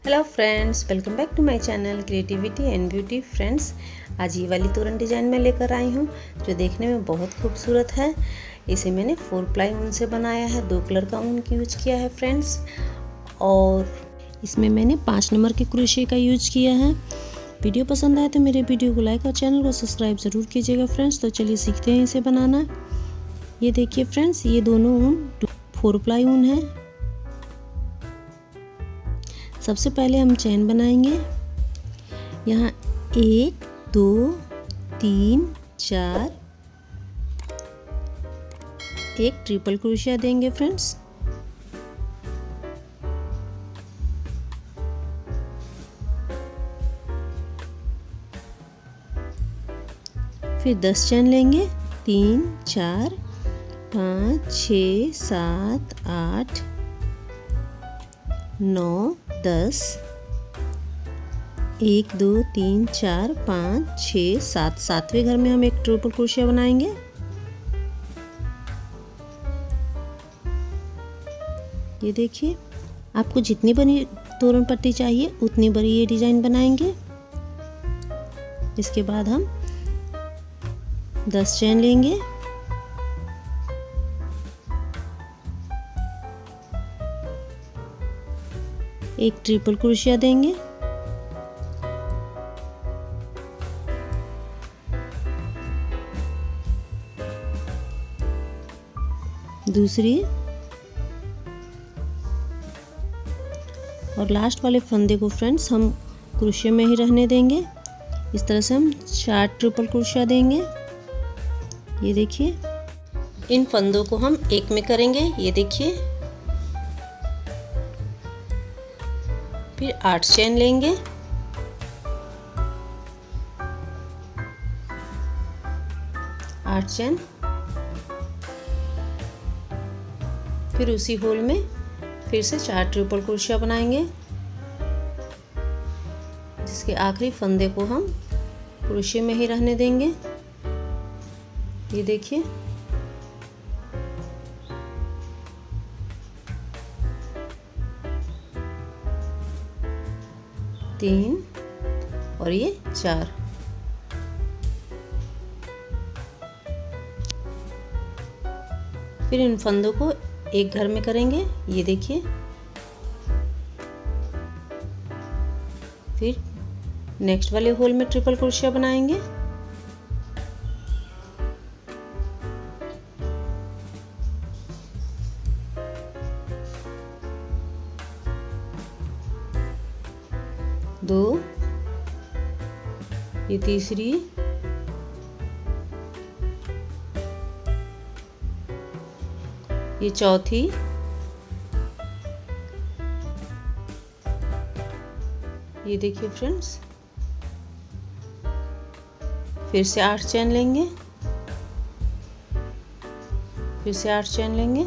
Hello friends, welcome back to my channel creativity and beauty. Friends, आज ये वाली तोरण डिज़ाइन में लेकर आई हूँ जो देखने में बहुत खूबसूरत है। इसे मैंने 4 प्लाई ऊन से बनाया है, 2 कलर का ऊन की यूज किया है फ्रेंड्स। और इसमें मैंने 5 नंबर के क्रोशे का यूज किया है। वीडियो पसंद आए तो मेरे वीडियो को लाइक और चैनल को सब्सक्राइब ज़रूर कीजिएगा फ्रेंड्स। तो चलिए सीखते हैं इसे बनाना। ये देखिए फ्रेंड्स, ये दोनों ऊन 4 प्लाई ऊन है। सबसे पहले हम चैन बनाएंगे। यहाँ 1 2 3 4 एक ट्रिपल क्रोशिया देंगे फ्रेंड्स। फिर 10 चैन लेंगे। 3 4 5 6 7 8 9 10 1 2 3 4 5 6 7 सातवें घर में हम एक ट्रिपल क्रोशिया बनाएंगे। ये देखिए, आपको जितनी बड़ी तोरण पट्टी चाहिए उतनी बड़ी ये डिजाइन बनाएंगे। इसके बाद हम 10 चैन लेंगे। एक ट्रिपल क्रोशिया देंगे। दूसरी और लास्ट वाले फंदे को फ्रेंड्स हम क्रोशिया में ही रहने देंगे। इस तरह से हम 4 ट्रिपल क्रोशिया देंगे। ये देखिए, इन फंदों को हम एक में करेंगे। ये देखिए, फिर 8 चैन लेंगे। चैन, फिर उसी होल में फिर से 4 ट्रिपल क्रोशिया बनाएंगे, जिसके आखिरी फंदे को हम क्रोशिया में ही रहने देंगे। ये देखिए, तीन और ये 4। फिर इन फंदों को एक घर में करेंगे। ये देखिए, फिर नेक्स्ट वाले होल में ट्रिपल क्रोशिया बनाएंगे। दो, ये तीसरी, ये चौथी, ये देखिए फ्रेंड्स, फिर से 8 चैन लेंगे। फिर से 8 चैन लेंगे।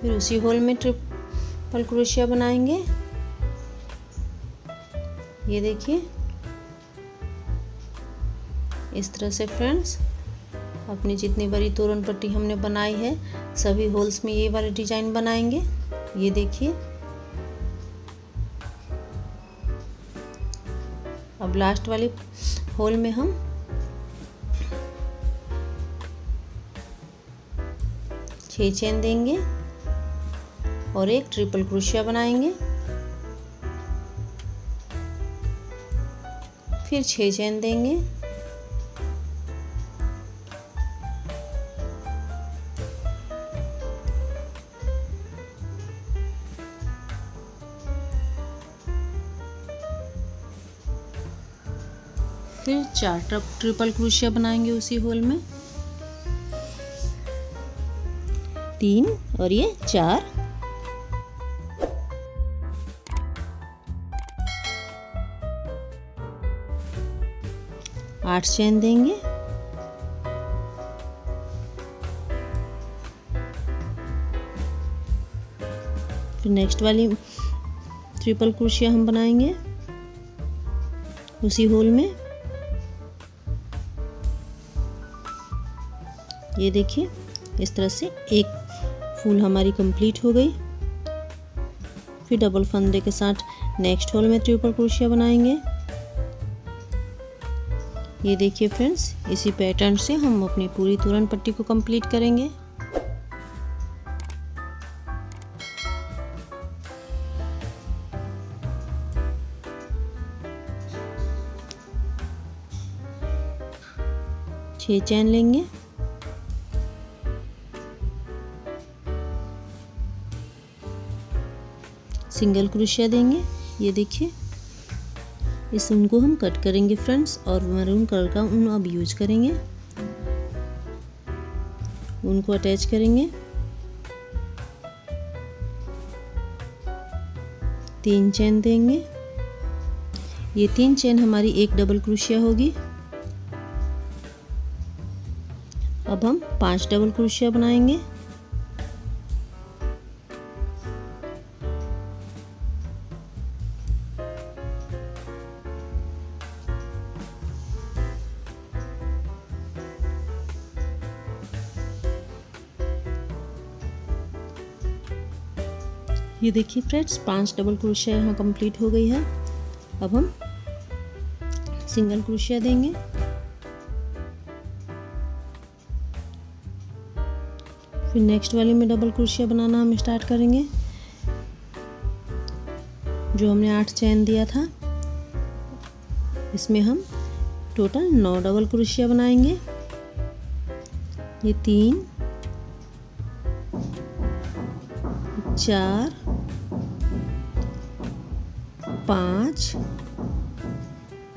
फिर उसी होल में ट्रिपल क्रोशिया बनाएंगे। ये देखिए, इस तरह से फ्रेंड्स अपनी जितनी बड़ी तोरण पट्टी हमने बनाई है सभी होल्स में ये वाले डिजाइन बनाएंगे। ये देखिए, अब लास्ट वाली होल में हम 6 चैन देंगे और एक ट्रिपल क्रोशिया बनाएंगे। फिर 6 चैन देंगे। फिर 4 ट्रिपल क्रोशिया बनाएंगे उसी होल में। 3 और ये 4। 8 चैन देंगे। फिर नेक्स्ट वाली ट्रिपल क्रोशिया हम बनाएंगे उसी होल में। ये देखिए इस तरह से एक फूल हमारी कंप्लीट हो गई। फिर डबल फंदे के साथ नेक्स्ट होल में ट्रिपल क्रोशिया बनाएंगे। ये देखिए फ्रेंड्स, इसी पैटर्न से हम अपनी पूरी तोरण पट्टी को कंप्लीट करेंगे। छह चैन लेंगे, सिंगल क्रोशिया देंगे। ये देखिए इस ऊन को हम कट करेंगे फ्रेंड्स, और मैरून कलर का ऊन अब यूज करेंगे। ऊन को अटैच करेंगे, 3 चैन देंगे। ये 3 चैन हमारी एक डबल क्रोशिया होगी। अब हम 5 डबल क्रोशिया बनाएंगे। ये देखिए फ्रेंड्स, 5 डबल क्रोशिया यहाँ कंप्लीट हो गई है। अब हम सिंगल क्रोशिया देंगे। फिर नेक्स्ट वाले में डबल क्रोशिया बनाना हम स्टार्ट करेंगे। जो हमने 8 चैन दिया था, इसमें हम टोटल 9 डबल क्रोशिया बनाएंगे। ये 3 4 5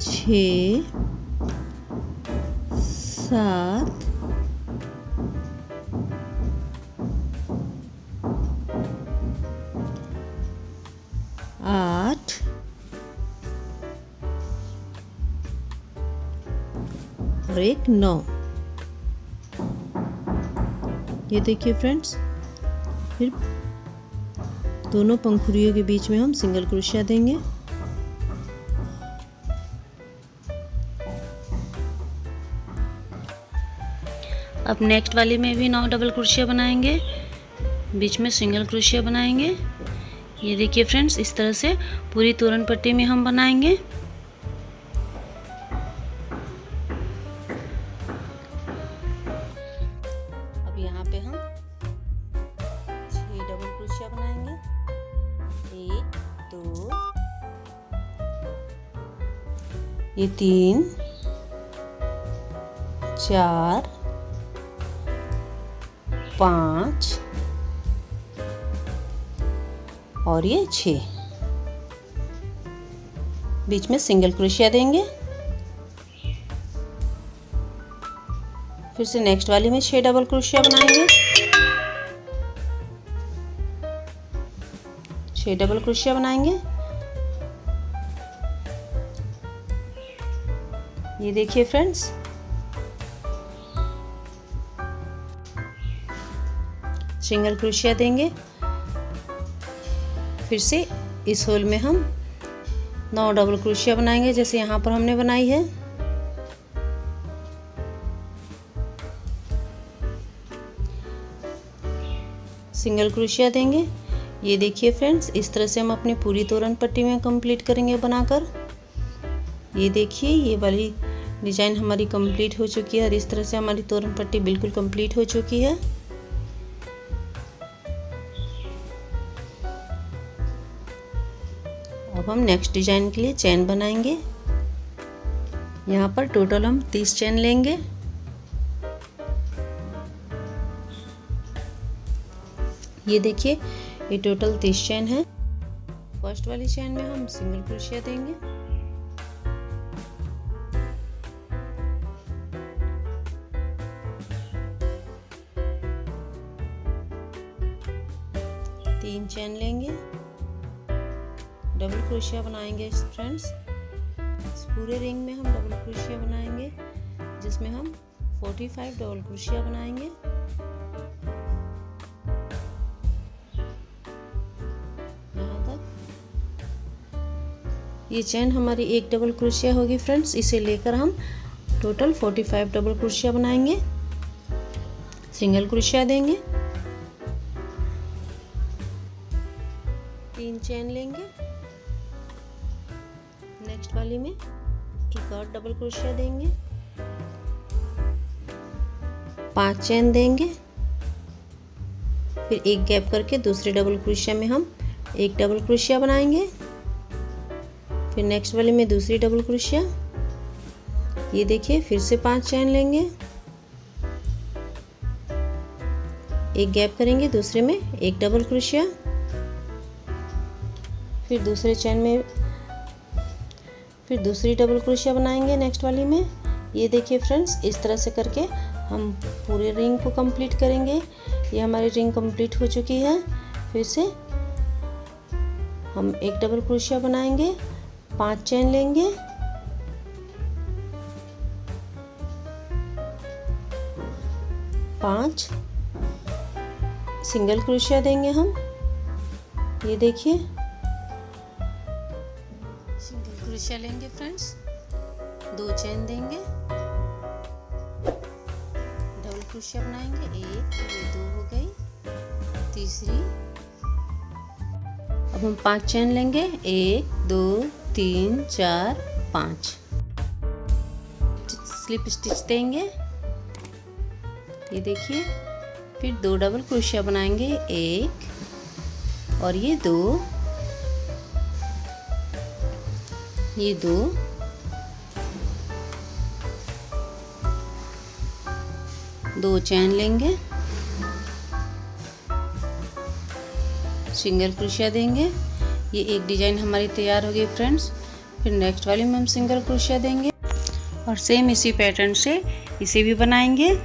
6 7 8 और एक 9। ये देखिए फ्रेंड्स, फिर दोनों पंखुड़ियों के बीच में हम सिंगल क्रोशिया देंगे। अब नेक्स्ट वाले में भी 9 डबल क्रोशिया बनाएंगे, बीच में सिंगल क्रोशिया बनाएंगे। ये देखिए फ्रेंड्स, इस तरह से पूरी तोरण पट्टी में हम बनाएंगे। अब यहाँ पे हम 6 डबल क्रोशिया बनाएंगे। 1 2 ये 3 4 5 और ये 6। बीच में सिंगल क्रोशिया देंगे। फिर से नेक्स्ट वाले में 6 डबल क्रोशिया बनाएंगे। 6 डबल क्रोशिया बनाएंगे। ये देखिए फ्रेंड्स, सिंगल क्रोशिया देंगे। फिर से इस होल में हम 9 डबल क्रोशिया बनाएंगे, जैसे यहाँ पर हमने बनाई है। सिंगल क्रोशिया देंगे। ये देखिए फ्रेंड्स, इस तरह से हम अपनी पूरी तोरण पट्टी में कंप्लीट करेंगे बनाकर। ये देखिए, ये वाली डिजाइन हमारी कंप्लीट हो चुकी है और इस तरह से हमारी तोरण पट्टी बिल्कुल कंप्लीट हो चुकी है। अब हम नेक्स्ट डिजाइन के लिए चैन बनाएंगे। यहाँ पर टोटल हम 30 चैन लेंगे। ये देखिए, ये टोटल 30 चैन है। फर्स्ट वाली चैन में हम सिंगल क्रोशिया देंगे। तीन चैन लेंगे, डबल क्रोशिया बनाएंगे फ्रेंड्स। इस पूरे रिंग में हम डबल क्रोशिया बनाएंगे, जिसमें हम 45 डबल क्रोशिया बनाएंगे। यहाँ तक ये चैन हमारी एक डबल क्रोशिया होगी फ्रेंड्स। इसे लेकर हम टोटल 45 डबल क्रोशिया बनाएंगे। सिंगल क्रोशिया देंगे, 3 चेन लेंगे, नेक्स्ट वाली में एक और डबल क्रोशिया देंगे, 5 चेन देंगे, फिर एक गैप करके दूसरे डबल क्रोशिया में हम एक डबल क्रोशिया बनाएंगे, फिर नेक्स्ट वाले में दूसरी डबल क्रोशिया, ये देखिए फिर से 5 चेन लेंगे, एक गैप करेंगे, दूसरे में एक डबल क्रोशिया, फिर दूसरे चेन में फिर दूसरी डबल क्रोशिया बनाएंगे नेक्स्ट वाली में। ये देखिए फ्रेंड्स, इस तरह से करके हम पूरे रिंग को कंप्लीट करेंगे। ये हमारी रिंग कंप्लीट हो चुकी है। फिर से हम एक डबल क्रोशिया बनाएंगे, 5 चेन लेंगे, पांच सिंगल क्रोशिया देंगे हम। ये देखिए सिंगल क्रोशिया लेंगे फ्रेंड्स, 2 चेन देंगे, डबल क्रोशिया बनाएंगे, एक, ये 2 हो गई, तीसरी। अब हम 5 चेन लेंगे, 1 2 3 4 5, स्लिप स्टिच देंगे। ये देखिए फिर 2 डबल क्रोशिया बनाएंगे, 1 और ये 2, ये 2, दो चेन लेंगे, सिंगल क्रोशिया देंगे। ये एक डिजाइन हमारी तैयार हो गई फ्रेंड्स। फिर नेक्स्ट वाली में हम सिंगल क्रोशिया देंगे और सेम इसी पैटर्न से इसे भी बनाएंगे।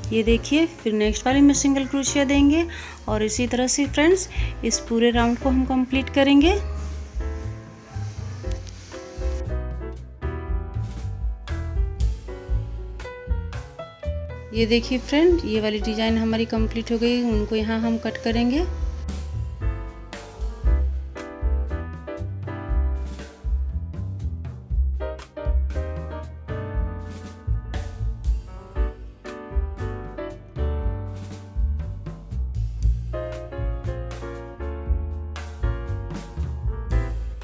ये देखिए फिर नेक्स्ट वाली में सिंगल क्रोशिया देंगे और इसी तरह से फ्रेंड्स इस पूरे राउंड को हम कंप्लीट करेंगे। ये देखिए फ्रेंड, ये वाली डिजाइन हमारी कंप्लीट हो गई। उनको यहाँ हम कट करेंगे।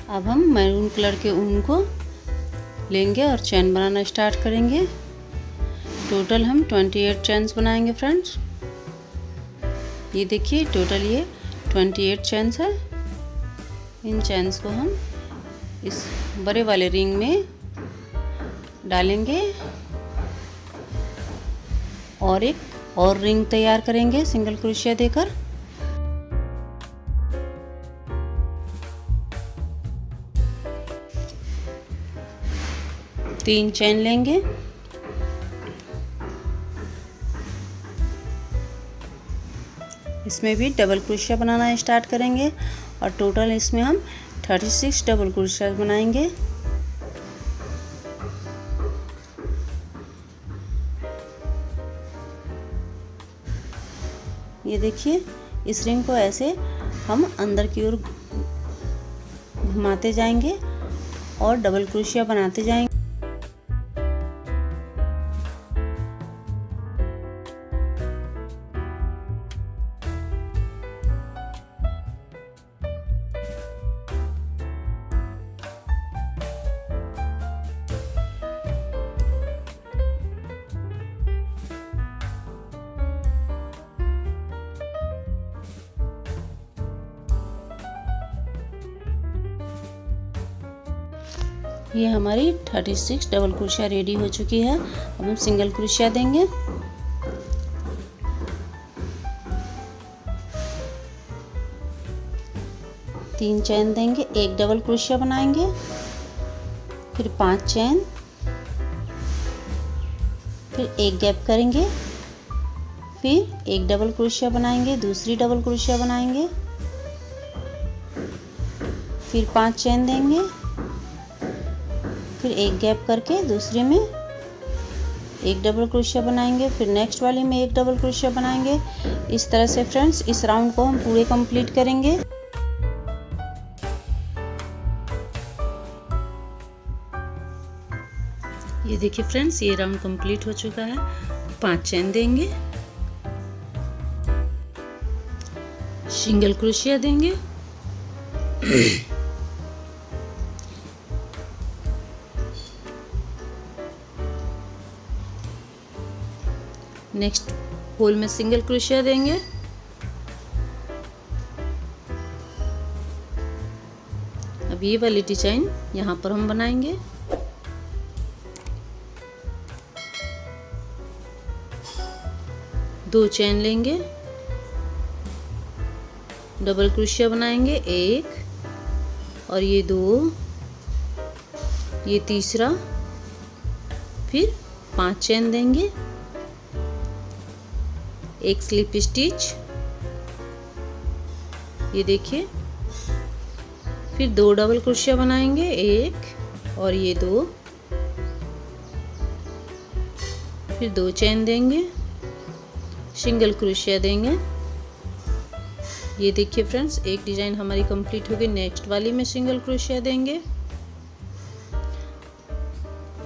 अब हम मैरून कलर के ऊन को लेंगे और चैन बनाना स्टार्ट करेंगे। टोटल हम 28 चैन्स बनाएंगे फ्रेंड्स। ये देखिए टोटल ये 28 चैन्स है। इन चैन्स को हम इस बड़े वाले रिंग में डालेंगे और एक और रिंग तैयार करेंगे सिंगल क्रोशिया देकर। तीन चैन लेंगे, इसमें भी डबल क्रोशिया बनाना स्टार्ट करेंगे और टोटल इसमें हम 36 डबल क्रोशिया बनाएंगे। ये देखिए इस रिंग को ऐसे हम अंदर की ओर घुमाते जाएंगे और डबल क्रोशिया बनाते जाएंगे। ये हमारी 36 डबल क्रोशिया रेडी हो चुकी है। अब हम सिंगल क्रोशिया देंगे। तीन चैन देंगे, एक डबल क्रोशिया बनाएंगे, फिर 5 चैन, फिर एक गैप करेंगे, फिर एक डबल क्रोशिया बनाएंगे, दूसरी डबल क्रोशिया बनाएंगे, फिर 5 चैन देंगे, फिर एक गैप करके दूसरे में एक डबल क्रोशिया बनाएंगे, फिर नेक्स्ट वाले में एक डबल क्रोशिया बनाएंगे। इस तरह से फ्रेंड्स इस राउंड को हम पूरे कंप्लीट करेंगे। ये देखिए फ्रेंड्स, ये राउंड कंप्लीट हो चुका है। 5 चेन देंगे, सिंगल क्रोशिया देंगे, नेक्स्ट होल में सिंगल क्रोशिया देंगे, अब ये वाली डिजाइन यहाँ पर हम बनाएंगे। दो चेन लेंगे, डबल क्रोशिया बनाएंगे, एक और ये दो, ये तीसरा, फिर 5 चेन देंगे, एक स्लिप स्टिच, ये देखिए, फिर 2 डबल क्रोशिया बनाएंगे, एक और ये दो, फिर 2 चेन देंगे, सिंगल क्रोशिया देंगे। ये देखिए फ्रेंड्स, एक डिजाइन हमारी कंप्लीट हो गई। नेक्स्ट वाली में सिंगल क्रोशिया देंगे।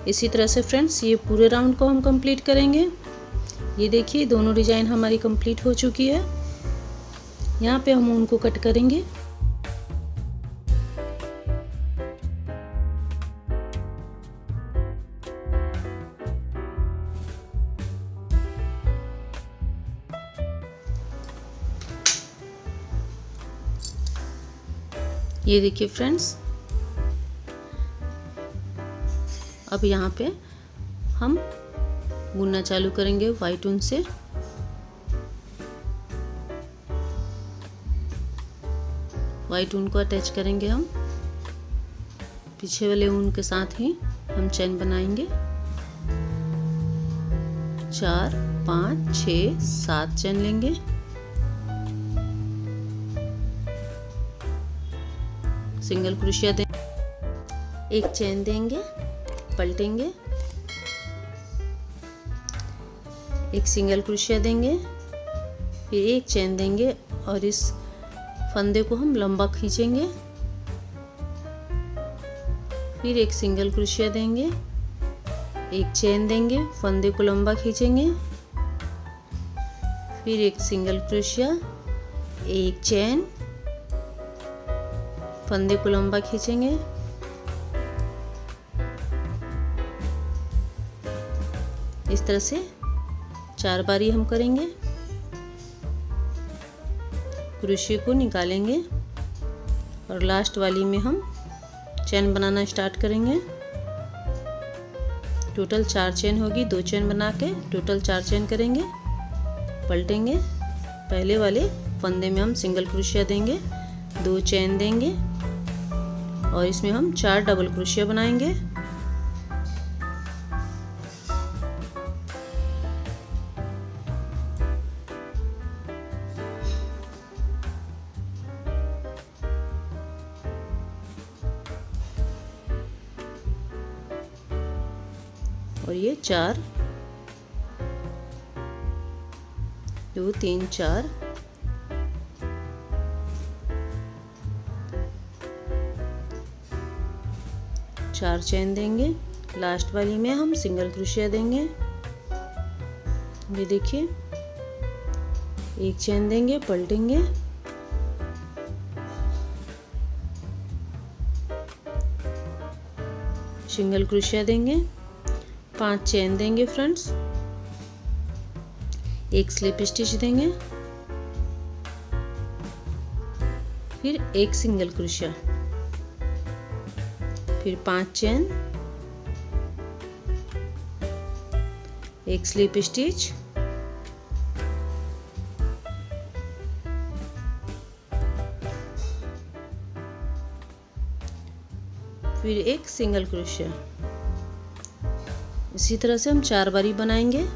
इसी तरह से फ्रेंड्स ये पूरे राउंड को हम कंप्लीट करेंगे। ये देखिए दोनों डिजाइन हमारी कंप्लीट हो चुकी है। यहाँ पे हम उनको कट करेंगे। ये देखिए फ्रेंड्स, अब यहाँ पे हम बुनना चालू करेंगे वाइट ऊन से। वाइट ऊन को अटैच करेंगे हम, पीछे वाले ऊन के साथ ही हम चेन बनाएंगे। 4, 5, 6, 7 चेन लेंगे। सिंगल क्रोशिया देंगे, एक चेन देंगे, पलटेंगे, एक सिंगल क्रोशिया देंगे, फिर एक चेन देंगे और इस फंदे को हम लंबा खींचेंगे, फिर एक सिंगल क्रोशिया देंगे, एक चेन देंगे, फंदे को लंबा खींचेंगे, फिर एक सिंगल क्रोशिया, एक चेन, फंदे को लंबा खींचेंगे, इस तरह से 4 बारी हम करेंगे। क्रोशिया को निकालेंगे और लास्ट वाली में हम चेन बनाना स्टार्ट करेंगे। टोटल 4 चेन होगी, 2 चेन बना के टोटल 4 चेन करेंगे। पलटेंगे, पहले वाले फंदे में हम सिंगल क्रोशिया देंगे, 2 चेन देंगे और इसमें हम 4 डबल क्रोशिया बनाएंगे। और ये 4, 2, 3, 4 4 चेन देंगे। लास्ट वाली में हम सिंगल क्रोशिया देंगे। ये देखिए, एक चेन देंगे, पलटेंगे, सिंगल क्रोशिया देंगे, 5 चेन देंगे फ्रेंड्स, एक स्लिप स्टिच देंगे, फिर एक सिंगल क्रोशिया, फिर 5 चेन, एक स्लिप स्टिच, फिर एक सिंगल क्रोशिया। इसी तरह से हम 4 बारी बनाएंगे।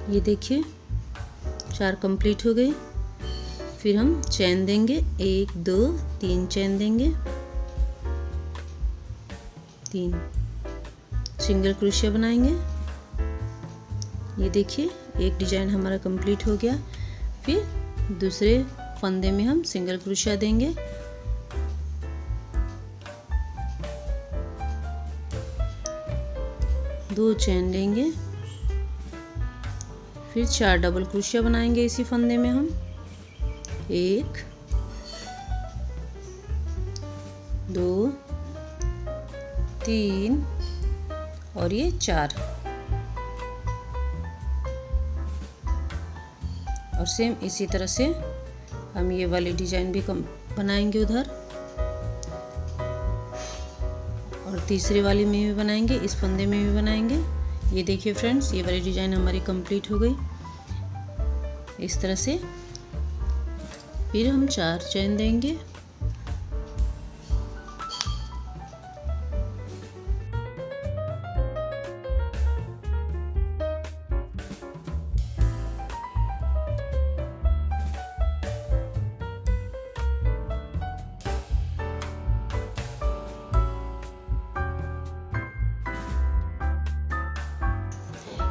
ये देखिए 4 कंप्लीट हो गई। फिर हम चेन देंगे, 1 2 3 चेन देंगे, 3 सिंगल क्रोशिया बनाएंगे। ये देखिए एक डिजाइन हमारा कंप्लीट हो गया। फिर दूसरे फंदे में हम सिंगल क्रोशिया देंगे, दो चेन लेंगे, फिर 4 डबल क्रोशिया बनाएंगे इसी फंदे में हम, 1 2 3 और ये 4। और सेम इसी तरह से हम ये वाली डिजाइन भी बनाएंगे उधर, और तीसरे वाली में भी बनाएंगे, इस फंदे में भी बनाएंगे। ये देखिए फ्रेंड्स, ये वाली डिजाइन हमारी कंप्लीट हो गई। इस तरह से फिर हम 4 चेन देंगे,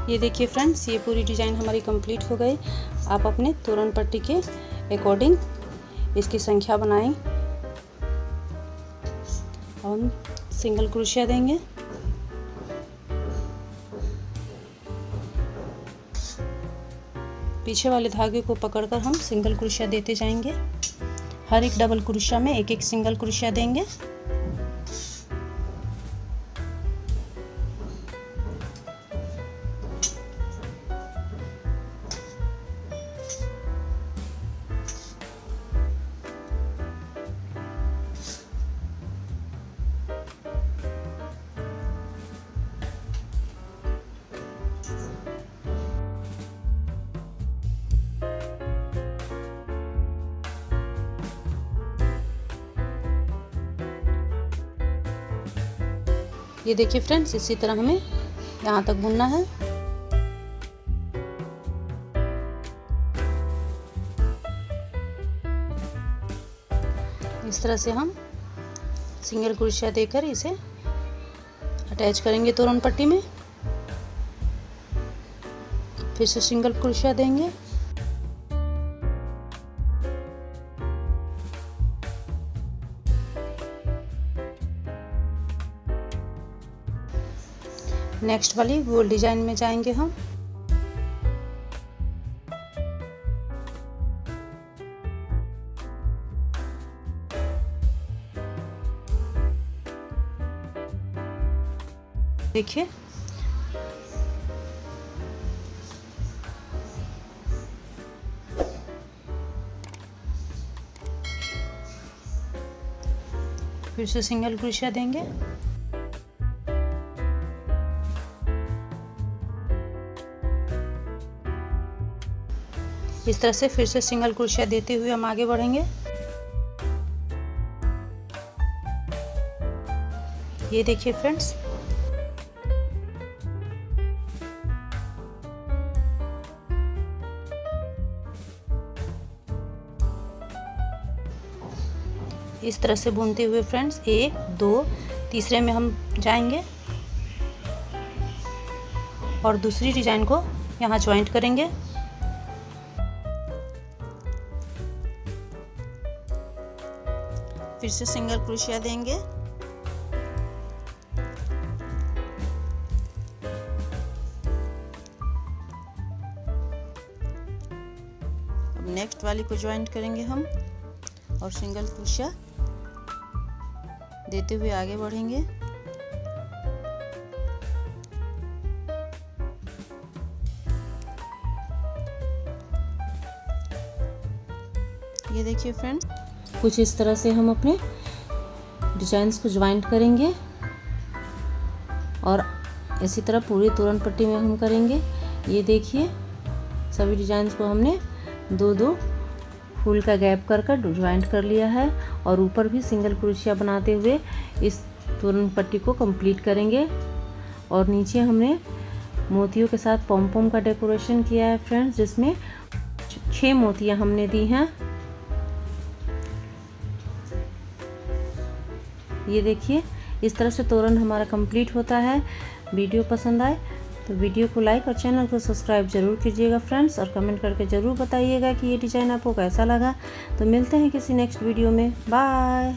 ये देखिए फ्रेंड्स, ये पूरी डिज़ाइन हमारी कंप्लीट हो गई। आप अपने तोरण पट्टी के अकॉर्डिंग इसकी संख्या बनाएं। हम सिंगल क्रोशिया देंगे, पीछे वाले धागे को पकड़कर हम सिंगल क्रोशिया देते जाएंगे। हर एक डबल क्रोशिया में एक एक सिंगल क्रोशिया देंगे। ये देखिए फ्रेंड्स, इसी तरह हमें यहाँ तक बुनना है। इस तरह से हम सिंगल क्रोशिया देकर इसे अटैच करेंगे तोरण पट्टी में। फिर से सिंगल क्रोशिया देंगे, नेक्स्ट वाली गोल डिजाइन में जाएंगे हम। देखिए फिर से सिंगल क्रोशिया देंगे, इस तरह से फिर से सिंगल क्रोशिया देते हुए हम आगे बढ़ेंगे। ये देखिए फ्रेंड्स, इस तरह से बुनते हुए फ्रेंड्स 1 2 तीसरे में हम जाएंगे और दूसरी डिजाइन को यहाँ ज्वाइंट करेंगे। फिर से सिंगल क्रोशिया देंगे, अब नेक्स्ट वाली को ज्वाइंट करेंगे हम और सिंगल क्रोशिया देते हुए आगे बढ़ेंगे। ये देखिए फ्रेंड्स, कुछ इस तरह से हम अपने डिजाइन्स को ज्वाइंट करेंगे और इसी तरह पूरी तोरण पट्टी में हम करेंगे। ये देखिए सभी डिजाइन्स को हमने 2-2 फूल का गैप कर ज्वाइंट कर लिया है और ऊपर भी सिंगल क्रोशिया बनाते हुए इस तोरण पट्टी को कंप्लीट करेंगे। और नीचे हमने मोतियों के साथ पॉम पॉम का डेकोरेशन किया है फ्रेंड्स, जिसमें 6 मोतियाँ हमने दी हैं। ये देखिए, इस तरह से तोरण हमारा कंप्लीट होता है। वीडियो पसंद आए तो वीडियो को लाइक और चैनल को सब्सक्राइब जरूर कीजिएगा फ्रेंड्स, और कमेंट करके ज़रूर बताइएगा कि ये डिज़ाइन आपको कैसा लगा। तो मिलते हैं किसी नेक्स्ट वीडियो में। बाय।